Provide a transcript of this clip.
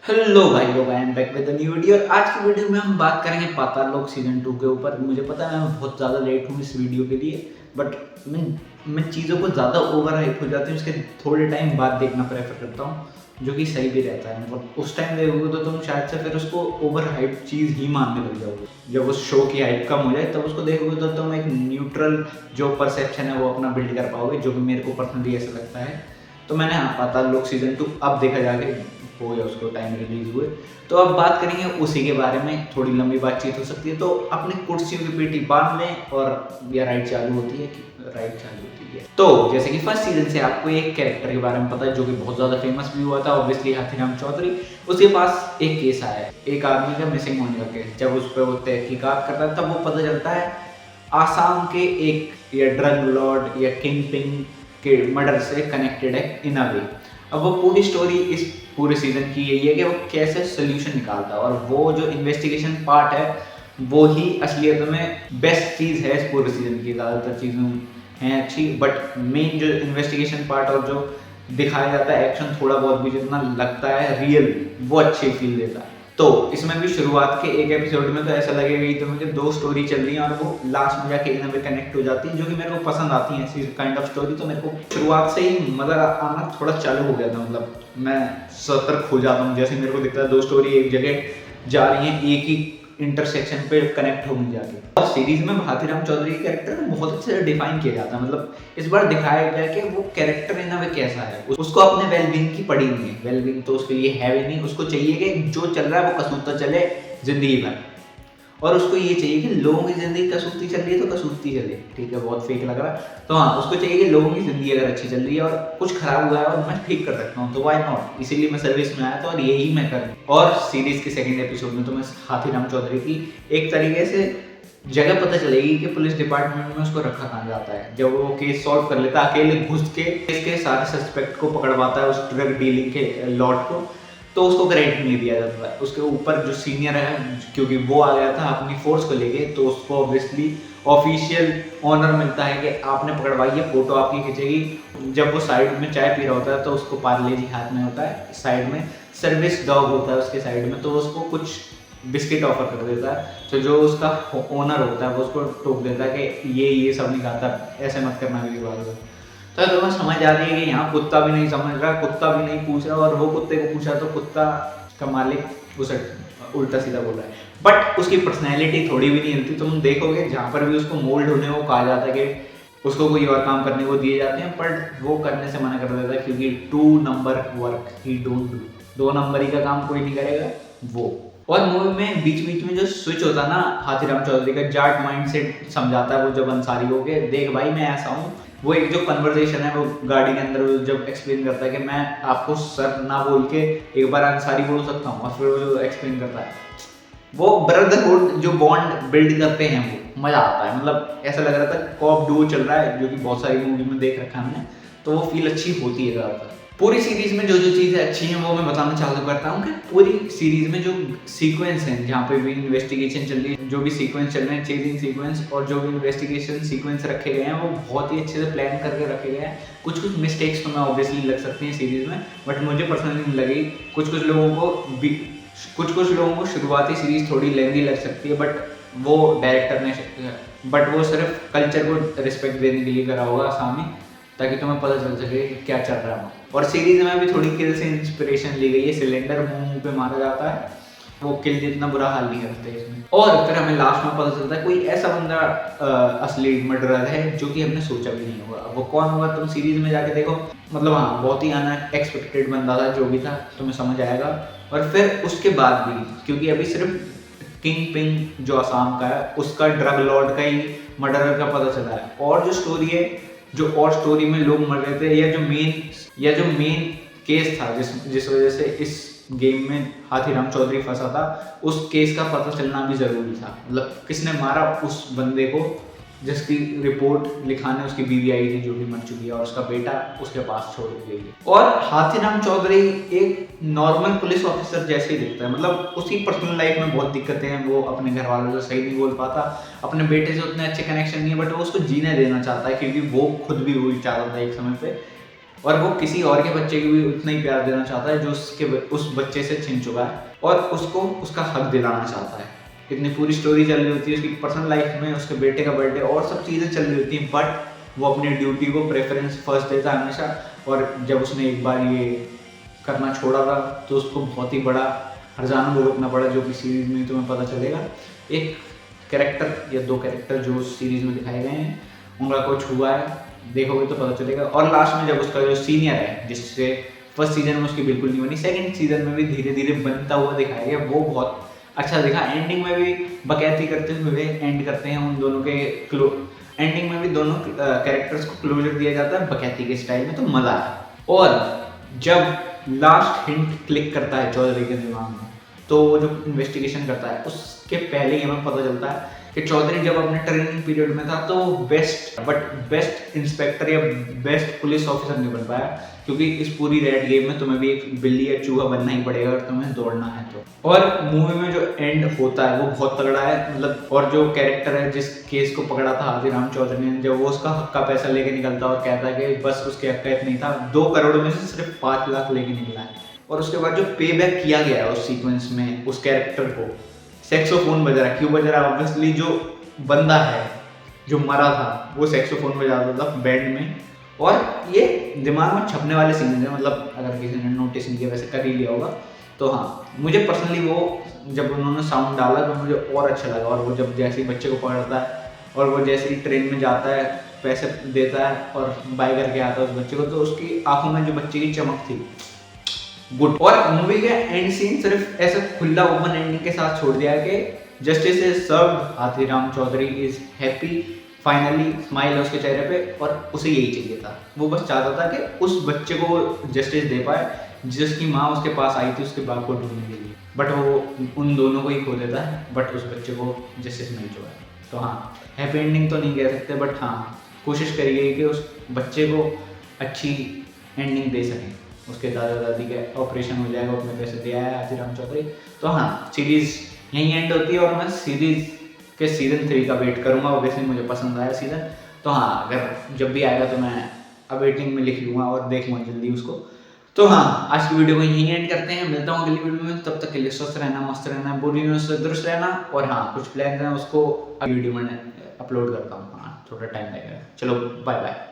Hello भाई लोग, I am back with a new video. आज की वीडियो में हम बात करेंगे पाताल लोक सीजन 2 के ऊपर। मुझे पता है मैं बहुत ज़्यादा लेट हूँ इस वीडियो के लिए, बट मैं चीज़ों को ज़्यादा ओवर हाइप हो जाती हूँ, उसके थोड़े टाइम बाद देखना प्रेफर करता हूँ, जो कि सही भी रहता है। मतलब उस टाइम देखोगे तो तुम शायद से फिर उसको ओवर हाइप चीज़ ही मानने लग जाओगे। जब उस शो की हाइप कम हो जाए तब उसको देखोगे तो तुम एक न्यूट्रल जो परसेप्शन है वो अपना बिल्ड कर पाओगे, जो कि मेरे को पर्सनली ऐसा लगता है। तो मैंने हाँ पाताल लोक सीजन 2 अब देखा जाके हो या उसको टाइम रिलीज हुए। तो अब बात करेंगे उसी के बारे में, थोड़ी लंबी बातचीत हो सकती है, तो अपनी कुर्सियों की पेटी बांध लें और या राइड चालू होती है कि राइड चालू होती है। तो जैसे कि फर्स्ट सीजन से आपको एक कैरेक्टर के बारे में पता है जो कि बहुत ज़्यादा फेमस भी हुआ था, ऑब्वियसली हाथीराम चौधरी। उसके पास एक केस आया है, एक आदमी का मिसिंग होने का केस। जब उस पर वो तहकीकात करता है तब वो पता चलता है आसाम के एक या ड्रग लॉर्ड या किंग पिन के मर्डर से कनेक्टेड है इन अ वे। अब वो पूरी स्टोरी इस पूरे सीजन की यही है कि वो कैसे सोल्यूशन निकालता है, और वो जो इन्वेस्टिगेशन पार्ट है वो ही असलियत में बेस्ट चीज़ है इस पूरे सीजन की। ज़्यादातर चीज़ें हैं अच्छी, बट मेन जो इन्वेस्टिगेशन पार्ट और जो दिखाया जाता है एक्शन, थोड़ा बहुत भी जितना लगता है रियल, वो अच्छी फील देता है। तो इसमें भी शुरुआत के एक एपिसोड में तो ऐसा लगेगा कि तो मुझे दो स्टोरी चल रही है और वो लास्ट में जाके इन में कनेक्ट हो जाती है, जो कि मेरे को पसंद आती है ऐसी काइंड ऑफ स्टोरी। तो मेरे को शुरुआत से ही मजा आना थोड़ा चालू हो गया था। मतलब मैं सतर्क हो जाता हूँ जैसे मेरे को दिखता है दो स्टोरी एक जगह जा रही हैं, एक ही इंटरसेक्शन पे कनेक्ट होंगी जाके। और सीरीज में हाथीराम चौधरी के कैरेक्टर बहुत अच्छे से डिफाइन किया जाता है। मतलब इस बार दिखाया गया कि वो कैरेक्टर इन वे कैसा है। उसको अपने वेलबींग की पड़ी नहीं है, वेलबींग तो उसके लिए है भी नहीं। उसको चाहिए कि जो चल रहा है वो कसूता चले जिंदगी भर, और उसको ये चाहिए कि लोगों की जिंदगी कसूती चल रही है तो कसूती चले। ठीक है, बहुत फेक लग रहा है। तो हाँ, उसको चाहिए कि लोगों की जिंदगी अगर अच्छी चल रही है और कुछ खराब हुआ है और मैं ठीक कर सकता हूँ तो वाई नॉट। इसीलिए मैं सर्विस में आया था और यही मैं कर। और सीरीज के सेकंड एपिसोड में तो मैं हाथीराम चौधरी की एक तरीके से जगह पता चलेगी कि पुलिस डिपार्टमेंट में उसको रखा कहाँ जाता है। जब वो केस सॉल्व कर लेता है, अकेले घुस के इसके सारे सस्पेक्ट को पकड़वाता है, उस ड्रग डीलिंग के लॉर्ड को, तो उसको क्रेडिट नहीं दिया जाता है। उसके ऊपर जो सीनियर है, क्योंकि वो आ गया था अपनी फोर्स को लेके, तो उसको ऑब्वियसली ऑफिशियल ऑनर मिलता है कि आपने पकड़वाई है, फोटो आपकी खींचेगी। जब वो साइड में चाय पी रहा होता है तो उसको पार्ले जी हाथ में होता है, साइड में सर्विस डॉग होता है उसके साइड में, तो उसको कुछ बिस्किट ऑफर कर देता है। तो जो उसका ओनर होता है वो उसको टोक देता है कि ये सब नहीं खाता, ऐसे मत करना मेरी बात को। तो तुम्हें समझ आ रही है कि यहाँ कुत्ता भी नहीं समझ रहा, कुत्ता भी नहीं पूछ रहा, और वो कुत्ते को पूछा तो कुत्ता का मालिक उसे उल्टा सीधा बोल रहा है। बट उसकी पर्सनैलिटी थोड़ी भी नहीं हिलती। तुम देखोगे जहाँ पर भी उसको मोल्ड होने को कहा जाता है कि उसको कोई और काम करने को दिए जाते हैं, बट वो करने से मना कर देता है क्योंकि 2 number work he don't do. 2 नंबरी का काम कोई नहीं करेगा वो। और मूवी में बीच बीच में जो स्विच होता है ना, हाथीराम चौधरी का जाट माइंड सेट समझाता है वो जब अंसारी हो के, देख भाई मैं ऐसा हूँ। वो एक जो कन्वर्सेशन है वो गाड़ी के अंदर जब एक्सप्लेन करता है कि मैं आपको सर ना बोल के एक बार अंसारी बोल सकता हूँ, और फिर वो जो एक्सप्लेन करता है, वो ब्रदरहुड जो बॉन्ड बिल्ड करते हैं वो मजा आता है। मतलब ऐसा लग रहा था कॉप डुओ चल रहा है, जो कि बहुत सारी मूवी में देख रखा है हमने, तो वो फील अच्छी होती है ज़्यादातर। पूरी सीरीज में जो जो चीज़ें अच्छी हैं वो मैं बताना चालू करता हूँ कि पूरी सीरीज में जो सीक्वेंस हैं, जहाँ पे भी इन्वेस्टिगेशन चल रही है, जो भी सीक्वेंस चल रहे हैं, चेजिंग सीक्वेंस और जो भी इन्वेस्टिगेशन सीक्वेंस रखे गए हैं, वो बहुत ही अच्छे से प्लान करके रखे गए हैं। कुछ कुछ मिस्टेक्स तो मैं ऑब्वियसली लग सकती हैं सीरीज में, बट मुझे पर्सनली नहीं लगी। कुछ कुछ लोगों को शुरुआती सीरीज थोड़ी लेंदी लग सकती है, बट वो डायरेक्टर ने वो सिर्फ कल्चर को रिस्पेक्ट देने के लिए करा होगा सामने, ताकि तुम्हें पता चल सके कि क्या चल रहा है। और सीरीज में भी थोड़ी किल से इंस्पिरेशन ली गई है। सिलेंडर मुंह पे मारा जाता है, वो किल जितना बुरा हाल नहीं करते इसमें। और फिर हमें लास्ट में पता चलता है कोई ऐसा बंदा असली मर्डरर है जो कि हमने सोचा भी नहीं होगा। वो कौन होगा तुम सीरीज में जाके देखो। मतलब हाँ, बहुत ही अनएक्सपेक्टेड बंदा था, जो भी था तुम्हें समझ आएगा। और फिर उसके बाद भी, क्योंकि अभी सिर्फ किंग पिंग जो असम का है उसका ड्रग लॉर्ड का ही मर्डरर का पता चला है, और जो स्टोरी है, जो और स्टोरी में लोग मर रहे थे, या जो मेन केस था जिस वजह से इस गेम में हाथीराम चौधरी फंसा था, उस केस का पता चलना भी जरूरी था। मतलब किसने मारा उस बंदे को जिसकी रिपोर्ट लिखाने उसकी बीवी आई थी, जो भी मर चुकी है, और उसका बेटा उसके पास छोड़ के गई है। और हाथीराम चौधरी एक नॉर्मल पुलिस ऑफिसर जैसे ही दिखता है। मतलब उसकी पर्सनल लाइफ में बहुत दिक्कतें हैं, वो अपने घर वालों से सही नहीं बोल पाता, अपने बेटे से उतने अच्छे कनेक्शन नहीं है, बट वो उसको जीने देना चाहता है क्योंकि वो खुद भी वही चाहता था एक समय पे। और वो किसी और के बच्चे को भी उतना ही प्यार देना चाहता है जो उस बच्चे से छिन चुका है, और उसको उसका हक दिलाना चाहता है। इतनी पूरी स्टोरी चल रही होती है, उसकी पर्सनल लाइफ में उसके बेटे का बर्थडे और सब चीज़ें चल रही होती हैं, बट वो अपनी ड्यूटी को प्रेफरेंस फर्स्ट देता है हमेशा। और जब उसने एक बार ये करना छोड़ा था तो उसको बहुत ही बड़ा हर्जाना भुगतना पड़ा, जो कि सीरीज में तुम्हें पता चलेगा। एक कैरेक्टर या 2 कैरेक्टर जो सीरीज में दिखाए गए हैं उनका कुछ हुआ है, देखोगे तो पता चलेगा। और लास्ट में जब उसका जो सीनियर है, जिससे फर्स्ट सीजन में उसकी बिल्कुल नहीं बनी, सेकंड सीजन में भी धीरे धीरे बनता हुआ दिखाया गया, वो बहुत अच्छा दिखा। एंडिंग में भी बकैती करते हुए एंड करते हैं उन दोनों के एंडिंग में भी दोनों कैरेक्टर्स को क्लोजर दिया जाता है बकैती के स्टाइल में, तो मजा आया। और जब लास्ट हिंट क्लिक करता है चौधरी के दिमाग में, तो वो जो इन्वेस्टिगेशन करता है उसके पहले ही हमें पता चलता है कि चौधरी जब अपने ट्रेनिंग पीरियड में था तो बेस्ट इंस्पेक्टर या बेस्ट पुलिस ऑफिसर नहीं बन पाया, क्योंकि इस पूरी रेड गेम में तुम्हें भी एक बिल्ली या चूहा बनना ही पड़ेगा अगर तुम्हें दौड़ना है तो। और मूवी में जो एंड होता है वो बहुत तगड़ा है, मतलब। और जो कैरेक्टर है जिस केस को पकड़ा था हाथीराम चौधरी ने, जब वो उसका हक का पैसा लेके निकलता और कहता है कि बस उसके हक का इतना ही था, 2 करोड़ में से सिर्फ 5 लाख लेके निकला है। और उसके बाद जो पे बैक किया गया है उस सीक्वेंस में उस कैरेक्टर को, सेक्सोफोन बज रहा है। क्यों बज रहा है? ऑब्वियसली जो बंदा है जो मरा था वो सेक्सोफोन बजाता था बैंड में, और ये दिमाग में छपने वाले सीन है, मतलब अगर किसी ने नोटिस नहीं किया, वैसे कर ही लिया होगा। तो हाँ, मुझे पर्सनली वो जब उन्होंने साउंड डाला तो मुझे और अच्छा लगा। और वो जब जैसे ही बच्चे को पकड़ता है और वो जैसे ही ट्रेन में जाता है, पैसे देता है और बाय करके आता है उस बच्चे को, तो उसकी आंखों में जो बच्चे की चमक थी, गुड। और मूवी का एंड सीन सिर्फ ऐसे खुला ओपन एंडिंग के साथ छोड़ दिया कि justice is served, Hathiram Chaudhary is happy, finally smile है उसके चेहरे पे, और उसे यही चाहिए था। वो बस चाहता था कि उस बच्चे को जस्टिस दे पाए जिसकी माँ उसके पास आई थी उसके बाप को ढूंढने के लिए, बट वो उन दोनों को ही खो देता है, बट उस बच्चे को जस्टिस मिल चुका है। तो हाँ, हैप्पी एंडिंग तो नहीं कह सकते, बट हाँ कोशिश करी गई कि उस बच्चे को अच्छी एंडिंग दे सकें। उसके दादा दादी का ऑपरेशन हो जाएगा, उसमें पैसे दिया है हाथीराम चौधरी। तो हाँ, सीरीज़ यहीं एंड होती है और मैं सीरीज़ के सीज़न 3 का वेट करूँगा। ऑब्वियसली मुझे पसंद आया सीज़न, तो हाँ अगर जब भी आएगा तो मैं अब वेटिंग में लिख लूँगा और देखूँगा जल्दी उसको। तो हाँ, आज की वीडियो को यहीं एंड करते हैं, मिलता हूँ अगली वीडियो में। तब तक के लिए स्वस्थ रहना, मस्त रहना, बुरी न्यूज़ से दुरुस्त रहना। और हाँ, कुछ प्लान है उसको अगली वीडियो में अपलोड करता हूँ। हाँ, थोड़ा टाइम लगेगा। चलो बाय बाय।